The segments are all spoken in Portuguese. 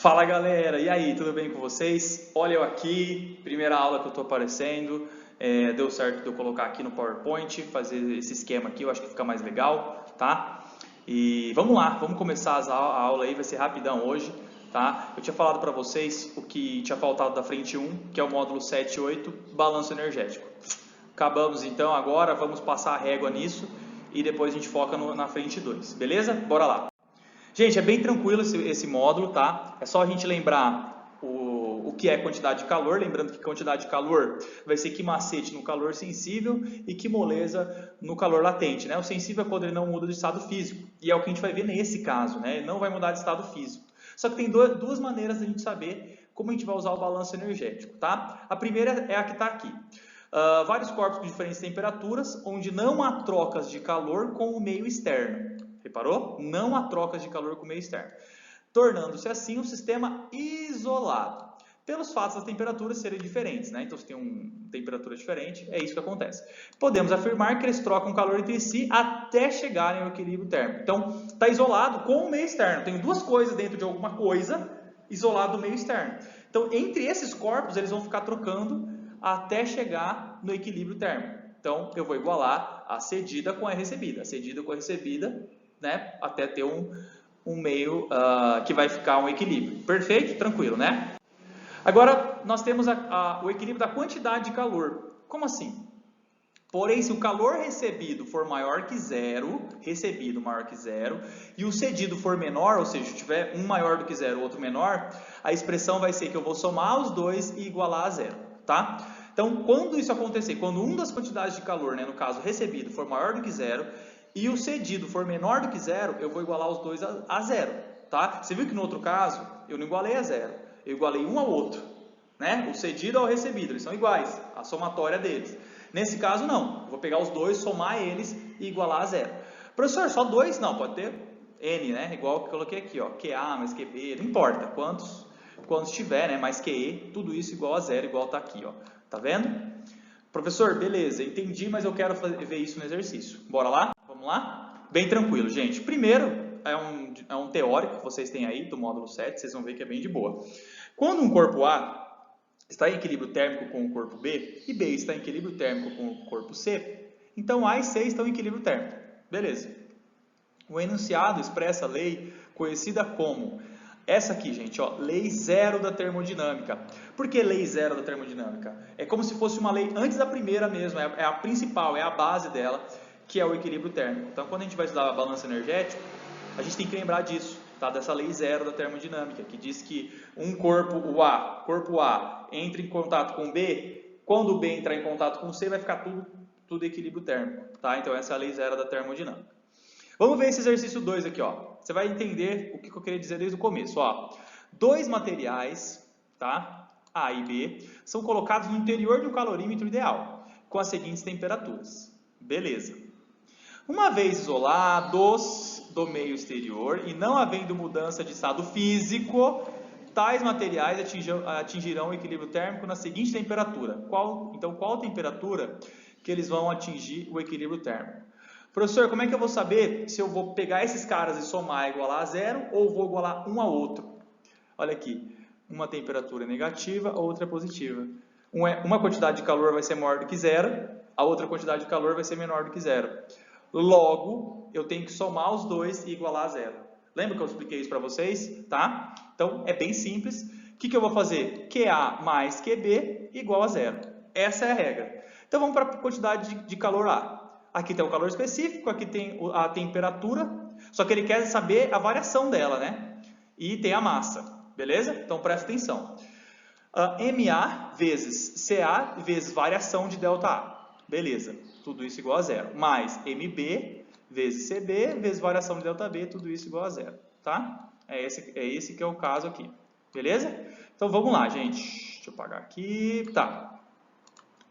Fala galera, e aí, tudo bem com vocês? Olha eu aqui, primeira aula que eu estou aparecendo, deu certo de eu colocar aqui no PowerPoint, fazer esse esquema aqui, eu acho que fica mais legal, tá? E vamos lá, vamos começar a aula aí, vai ser rapidão hoje, tá? Eu tinha falado para vocês o que tinha faltado da frente 1, que é o módulo 7 e 8, balanço energético. Acabamos então, agora vamos passar a régua nisso e depois a gente foca na frente 2, beleza? Bora lá! Gente, é bem tranquilo esse módulo, tá? É só a gente lembrar o que é quantidade de calor, lembrando que quantidade de calor vai ser que macete no calor sensível e que moleza no calor latente, né? O sensível é quando ele não muda de estado físico, e é o que a gente vai ver nesse caso, né? Ele não vai mudar de estado físico. Só que tem duas maneiras de a gente saber como a gente vai usar o balanço energético, tá? A primeira é a que está aqui. Vários corpos com diferentes temperaturas, onde não há trocas de calor com o meio externo. Reparou? Não há trocas de calor com o meio externo, tornando-se assim um sistema isolado, pelos fatos das temperaturas serem diferentes, né? Então, se tem uma temperatura diferente, é isso que acontece. Podemos afirmar que eles trocam calor entre si até chegarem ao equilíbrio térmico. Então, está isolado com o meio externo. Tem duas coisas dentro de alguma coisa, isolado do meio externo. Então, entre esses corpos, eles vão ficar trocando até chegar no equilíbrio térmico. Então, eu vou igualar a cedida com a recebida. A cedida com a recebida, né, até ter um meio que vai ficar um equilíbrio. Perfeito? Tranquilo, né? Agora, nós temos o equilíbrio da quantidade de calor. Como assim? Porém, se o calor recebido for maior que zero, recebido maior que zero, e o cedido for menor, ou seja, se tiver um maior do que zero, outro menor, a expressão vai ser que eu vou somar os dois e igualar a zero, tá? Então, quando isso acontecer, quando uma das quantidades de calor, né, no caso recebido, for maior do que zero, e o cedido for menor do que zero, eu vou igualar os dois a zero, tá? Você viu que no outro caso, eu não igualei a zero, eu igualei um ao outro, né? O cedido ao recebido, eles são iguais, a somatória deles. Nesse caso, não, eu vou pegar os dois, somar eles e igualar a zero. Professor, só dois? Não, pode ter N, né? Igual que eu coloquei aqui, ó, QA mais QB, não importa, quantos tiver, né? Mais QE, tudo isso igual a zero, igual tá aqui, ó. Tá vendo? Professor, beleza, entendi, mas eu quero ver isso no exercício. Bora lá? Vamos lá? Bem tranquilo, gente. Primeiro, é um teórico que vocês têm aí do módulo 7, vocês vão ver que é bem de boa. Quando um corpo A está em equilíbrio térmico com o corpo B e B está em equilíbrio térmico com o corpo C, então A e C estão em equilíbrio térmico. Beleza. O enunciado expressa a lei conhecida como essa aqui, gente, ó, lei zero da termodinâmica. Por que lei zero da termodinâmica? É como se fosse uma lei antes da primeira mesmo, é a principal, é a base dela, que é o equilíbrio térmico. Então, quando a gente vai estudar balanço energético, a gente tem que lembrar disso, tá? Dessa lei zero da termodinâmica, que diz que um corpo A, entra em contato com B, quando o B entrar em contato com o C, vai ficar tudo equilíbrio térmico, tá? Então, essa é a lei zero da termodinâmica. Vamos ver esse exercício 2 aqui, ó. Você vai entender o que eu queria dizer desde o começo, ó. Dois materiais, tá? A e B, são colocados no interior de um calorímetro ideal, com as seguintes temperaturas. Beleza. Uma vez isolados do meio exterior e não havendo mudança de estado físico, tais materiais atingirão o equilíbrio térmico na seguinte temperatura. Então, qual temperatura que eles vão atingir o equilíbrio térmico? Professor, como é que eu vou saber se eu vou pegar esses caras e somar e igualar a zero ou vou igualar um a outro? Olha aqui, uma temperatura negativa, a outra positiva. Uma quantidade de calor vai ser maior do que zero, a outra quantidade de calor vai ser menor do que zero. Logo, eu tenho que somar os dois e igualar a zero. Lembra que eu expliquei isso para vocês? Tá? Então, é bem simples. O que eu vou fazer? QA mais QB igual a zero. Essa é a regra. Então, vamos para a quantidade de calor A. Aqui tem o calor específico, aqui tem a temperatura, só que ele quer saber a variação dela, né? E tem a massa, beleza? Então presta atenção. MA vezes CA vezes variação de ΔA, beleza? Tudo isso igual a zero. Mais MB vezes CB vezes variação de ΔB, tudo isso igual a zero, tá? É esse que é o caso aqui, beleza? Então vamos lá, gente. Deixa eu apagar aqui. Tá.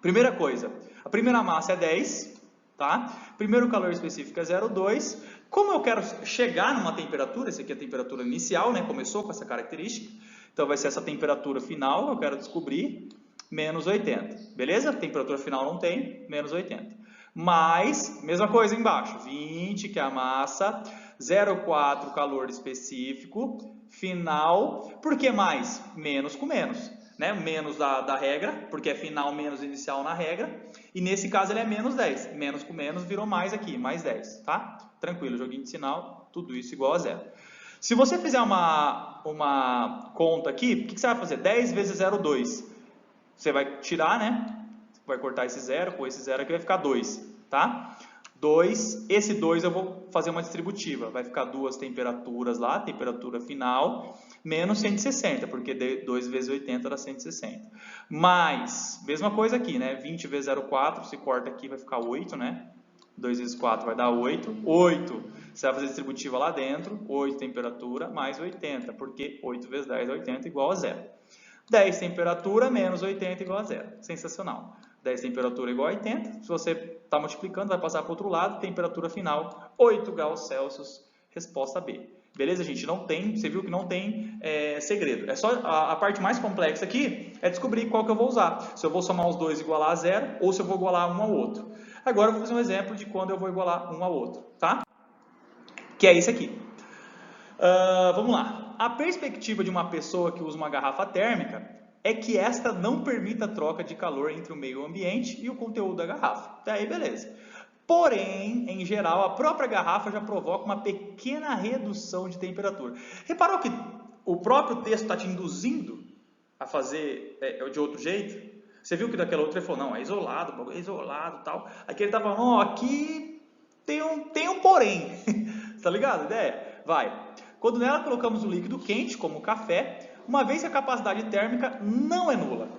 Primeira coisa, a primeira massa é 10. Tá? Primeiro calor específico é 0,2. Como eu quero chegar numa temperatura, essa aqui é a temperatura inicial, né? Começou com essa característica. Então vai ser essa temperatura final, eu quero descobrir, menos 80. Beleza? Temperatura final não tem, menos 80. Mais, mesma coisa embaixo, 20, que é a massa, 0,4 calor específico, final, por que mais? Menos com menos, né? Menos da regra, porque é final menos inicial na regra, e nesse caso ele é menos 10, menos com menos virou mais aqui, mais 10, tá? Tranquilo, joguinho de sinal, tudo isso igual a zero. Se você fizer uma conta aqui, o que você vai fazer? 10 vezes 0,2, você vai tirar, né? Vai cortar esse zero, com esse zero aqui vai ficar 2, tá? 2, esse 2 eu vou fazer uma distributiva, vai ficar duas temperaturas lá, temperatura final, menos 160, porque 2 vezes 80 dá 160. Mais, mesma coisa aqui, né? 20 vezes 0,4, se corta aqui vai ficar 8, né? 2 vezes 4 vai dar 8. 8, você vai fazer distributiva lá dentro, 8 temperatura, mais 80, porque 8 vezes 10 é 80 igual a zero. 10 temperatura menos 80 igual a zero. Sensacional. 10 temperatura igual a 80. Se você está multiplicando, vai passar para o outro lado. Temperatura final, 8 graus Celsius. Resposta B. Beleza, gente? Não tem, você viu que não tem segredo. É só a parte mais complexa aqui é descobrir qual que eu vou usar. Se eu vou somar os dois e igualar a zero, ou se eu vou igualar um ao outro. Agora eu vou fazer um exemplo de quando eu vou igualar um ao outro, tá? Que é isso aqui. Vamos lá. A perspectiva de uma pessoa que usa uma garrafa térmica é que esta não permita a troca de calor entre o meio ambiente e o conteúdo da garrafa. Até aí, beleza. Porém, em geral, a própria garrafa já provoca uma pequena redução de temperatura. Reparou que o próprio texto está te induzindo a fazer de outro jeito? Você viu que daquela outra ele falou, não, é isolado e tal. Aqui ele está falando, ó, aqui tem um porém. Tá ligado a ideia? Vai. Quando nela colocamos o líquido quente, como o café, uma vez que a capacidade térmica não é nula.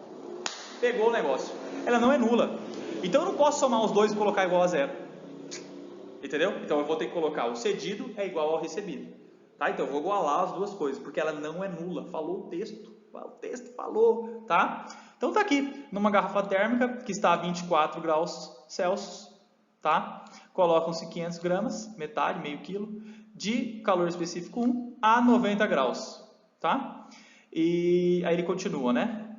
Pegou o negócio. Ela não é nula. Então eu não posso somar os dois e colocar igual a zero. Entendeu? Então eu vou ter que colocar o cedido é igual ao recebido. Tá? Então eu vou igualar as duas coisas, porque ela não é nula. Falou o texto. O texto falou. Tá? Então tá aqui, numa garrafa térmica que está a 24 graus Celsius. Tá? Colocam-se 500 gramas, metade, meio quilo, de calor específico 1 a 90 graus. Tá? E aí ele continua, né?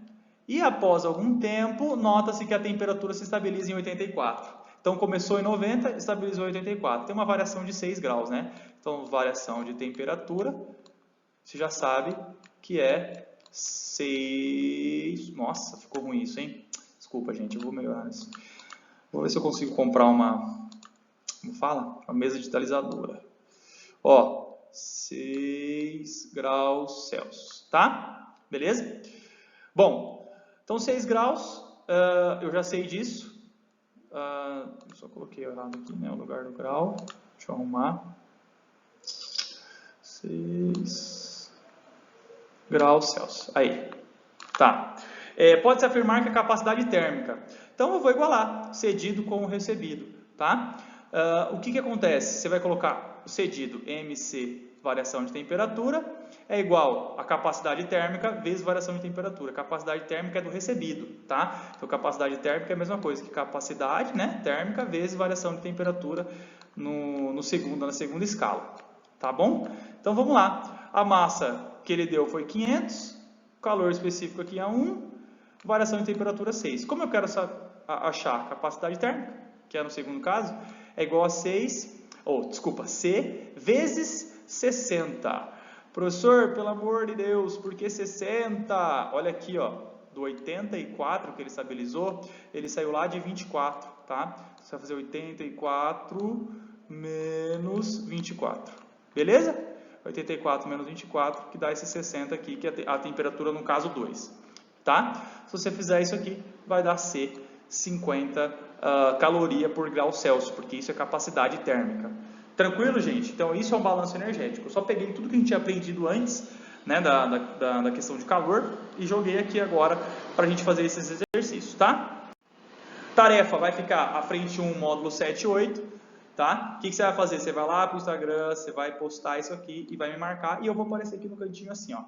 E após algum tempo, nota-se que a temperatura se estabiliza em 84. Então começou em 90, estabilizou em 84. Tem uma variação de 6 graus, né? Então variação de temperatura, você já sabe que é 6... Nossa, ficou ruim isso, hein? Desculpa, gente, eu vou melhorar isso. Vou ver se eu consigo comprar uma... Como fala? Uma mesa digitalizadora. Ó, 6 graus Celsius, tá? Beleza? Bom, então 6 graus, eu já sei disso. Eu só coloquei errado aqui, né? O lugar do grau. Deixa eu arrumar. 6 graus Celsius. Aí, tá. Pode-se afirmar que a capacidade térmica. Então eu vou igualar cedido com o recebido, tá? O que acontece? Você vai colocar o cedido MC, variação de temperatura, é igual a capacidade térmica vezes variação de temperatura. Capacidade térmica é do recebido, tá? Então capacidade térmica é a mesma coisa que capacidade, né, térmica vezes variação de temperatura na segunda escala, tá bom? Então vamos lá. A massa que ele deu foi 500, o calor específico aqui é 1, variação de temperatura 6. Como eu quero achar a capacidade térmica, que é no segundo caso, é igual a C vezes 60. Professor, pelo amor de Deus, por que 60? Olha aqui, ó, do 84 que ele estabilizou, ele saiu lá de 24, tá? Você vai fazer 84 menos 24, beleza? 84 menos 24, que dá esse 60 aqui, que é a temperatura no caso 2, tá? Se você fizer isso aqui, vai dar C, 50 caloria por grau Celsius, porque isso é capacidade térmica. Tranquilo, gente? Então, isso é um balanço energético. Eu só peguei tudo que a gente tinha aprendido antes, né, da questão de calor, e joguei aqui agora para a gente fazer esses exercícios, tá? Tarefa vai ficar à frente 1, módulo 7 e 8, tá? O que você vai fazer? Você vai lá para o Instagram, você vai postar isso aqui e vai me marcar, e eu vou aparecer aqui no cantinho assim, ó.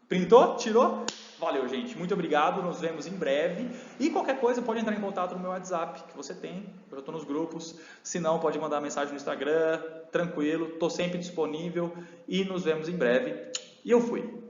Printou? Tirou? Valeu, gente. Muito obrigado. Nos vemos em breve. E qualquer coisa, pode entrar em contato no meu WhatsApp, que você tem. Eu já estou nos grupos. Se não, pode mandar mensagem no Instagram. Tranquilo. Estou sempre disponível. E nos vemos em breve. E eu fui.